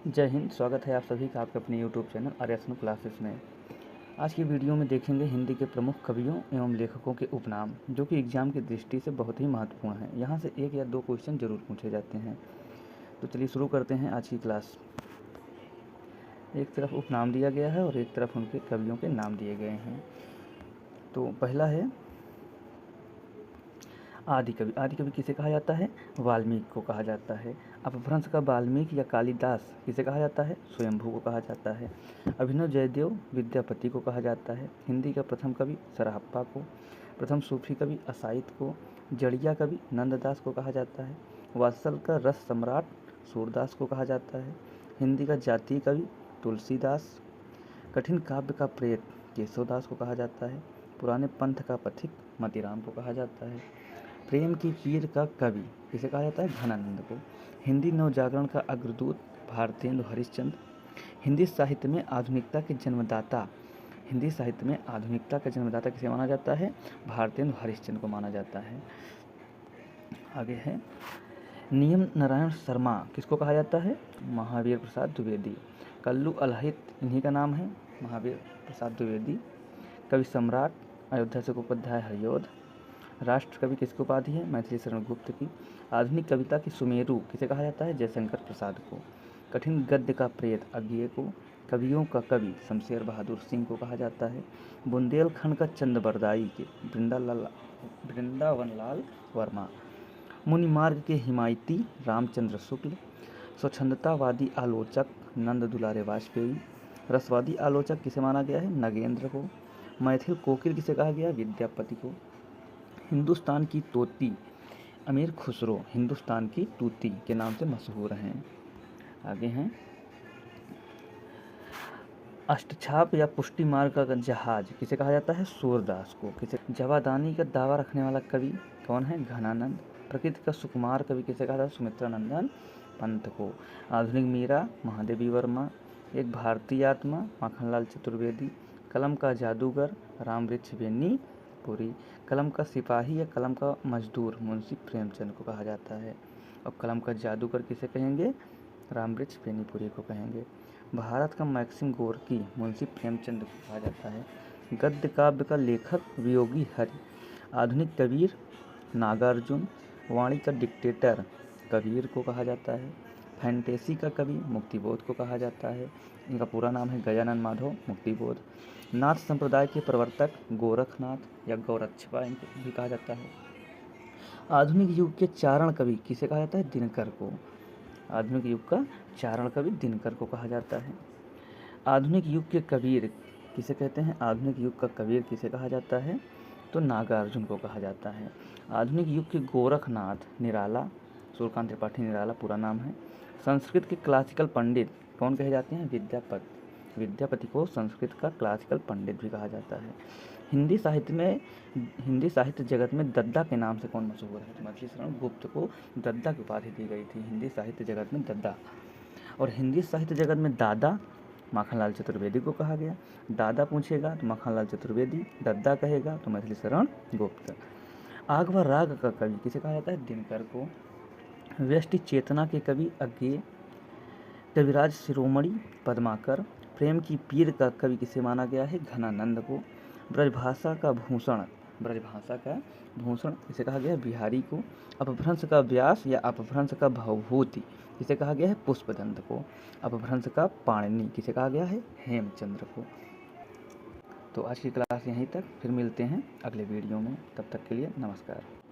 जय हिंद। स्वागत है आप सभी का आपके अपने यूट्यूब चैनल आर्यसन क्लासेस में। आज की वीडियो में देखेंगे हिंदी के प्रमुख कवियों एवं लेखकों के उपनाम, जो कि एग्जाम की दृष्टि से बहुत ही महत्वपूर्ण है। यहाँ से एक या दो क्वेश्चन जरूर पूछे जाते हैं। तो चलिए शुरू करते हैं आज की क्लास। एक तरफ उपनाम दिया गया है और एक तरफ उनके कवियों के नाम दिए गए हैं। तो पहला है आदि कवि। आदि कवि किसे कहा जाता है? वाल्मीकि को कहा जाता है। अपभ्रंश का वाल्मीकि या कालिदास किसे कहा जाता है? स्वयंभू को कहा जाता है। अभिनव जयदेव विद्यापति को कहा जाता है। हिंदी का प्रथम कवि सराहप्पा को, प्रथम सूफी कवि असाइद को, जड़िया कवि नंददास को कहा जाता है। वात्सल का रस सम्राट सूरदास को कहा जाता है। हिंदी का जातीय कवि तुलसीदास। कठिन काव्य का प्रेत केशवदास को कहा जाता है। पुराने पंथ का पथिक मतीराम को कहा जाता है। प्रेम की पीर का कवि किसे कहा जाता है? घनानंद को। हिंदी नवजागरण का अग्रदूत भारतेंदु हरिश्चंद्र। हिंदी साहित्य में आधुनिकता के जन्मदाता किसे माना जाता है? भारतेंदु हरिश्चंद्र को माना जाता है। आगे है नियम नारायण शर्मा किसको कहा जाता है? महावीर प्रसाद द्विवेदी। कल्लू अलहित इन्हीं का नाम है, महावीर प्रसाद द्विवेदी। कवि सम्राट अयोध्या से उपाध्याय हरिऔध। राष्ट्र कवि किसकी उपाधि है? मैथिली शरण गुप्त की। आधुनिक कविता की सुमेरु किसे कहा जाता है? जयशंकर प्रसाद को। कठिन गद्य का प्रेत अज्ञेय को। कवियों का कवि शमशेर बहादुर सिंह को कहा जाता है। बुंदेलखंड का चंदबरदाई के वृंदावनलाल वर्मा। मुनि मार्ग के हिमायती रामचंद्र शुक्ल। स्वच्छंदतावादी आलोचक नंद दुलारे वाजपेयी। रसवादी आलोचक किसे माना गया है? नगेंद्र को। मैथिल कोकिल किसे कहा गया? विद्यापति को। हिंदुस्तान की तोती अमीर खुसरो हिंदुस्तान की तूती के नाम से मशहूर हैं। आगे हैं अष्टछाप या पुष्टि मार्ग का जहाज किसे कहा जाता है? सूरदास को। किसे जवादानी का दावा रखने वाला कवि कौन है? घनानंद। प्रकृति का सुकुमार कवि किसे कहा जाता है? सुमित्रानंदन पंत को। आधुनिक मीरा महादेवी वर्मा। एक भारतीय आत्मा माखनलाल चतुर्वेदी। कलम का जादूगर रामवृक्ष बेनी पुरी। कलम का सिपाही या कलम का मजदूर मुंशी प्रेमचंद को कहा जाता है। और कलम का जादूगर किसे कहेंगे? रामवृक्ष बेनीपुरी को कहेंगे। भारत का मैक्सिम गोर्की मुंशी प्रेमचंद को कहा जाता है। गद्य काव्य का लेखक वियोगी हरि। आधुनिक कबीर नागार्जुन। वाणी का डिक्टेटर कबीर को कहा जाता है। फैंटेसी का कवि मुक्तिबोध को कहा जाता है। इनका पूरा नाम है गजानन माधव मुक्तिबोध। नाथ संप्रदाय के प्रवर्तक गोरखनाथ या गौरक्षपा इनको भी कहा जाता है। आधुनिक युग के चारण कवि किसे कहा जाता है? दिनकर को। आधुनिक युग का चारण कवि दिनकर को कहा जाता है। आधुनिक युग के कबीर किसे कहते हैं? आधुनिक युग का कबीर किसे कहा जाता है? तो नागार्जुन को कहा जाता है। आधुनिक युग के गोरखनाथ निराला सूर्यकांत त्रिपाठी निराला पूरा नाम है। संस्कृत के क्लासिकल पंडित कौन कहे जाते हैं? विद्यापति को संस्कृत का क्लासिकल पंडित भी कहा जाता है। हिंदी साहित्य जगत में दद्दा के नाम से कौन मशहूर है? मैथिली शरण गुप्त को दद्दा की उपाधि दी गई थी। हिंदी साहित्य जगत में दद्दा। और हिंदी साहित्य जगत में दादा माखनलाल चतुर्वेदी को कहा गया। दादा पूछेगा तो माखनलाल चतुर्वेदी, दद्दा कहेगा तो मैथिली शरण गुप्त। आग व राग का कवि किसे कहा जाता है? दिनकर को। व्यष्टि चेतना के कवि अज्ञेय। कविराज शिरोमणि पद्माकर। प्रेम की पीर का कवि किसे माना गया है? घनानंद को। ब्रजभाषा का भूषण किसे कहा गया है? बिहारी को। अपभ्रंश का व्यास या अपभ्रंश का भवभूति किसे कहा गया है? पुष्पदंत को। अपभ्रंश का पाणिनि किसे कहा गया है? हेमचंद्र को। तो आज की क्लास यहीं तक, फिर मिलते हैं अगले वीडियो में। तब तक के लिए नमस्कार।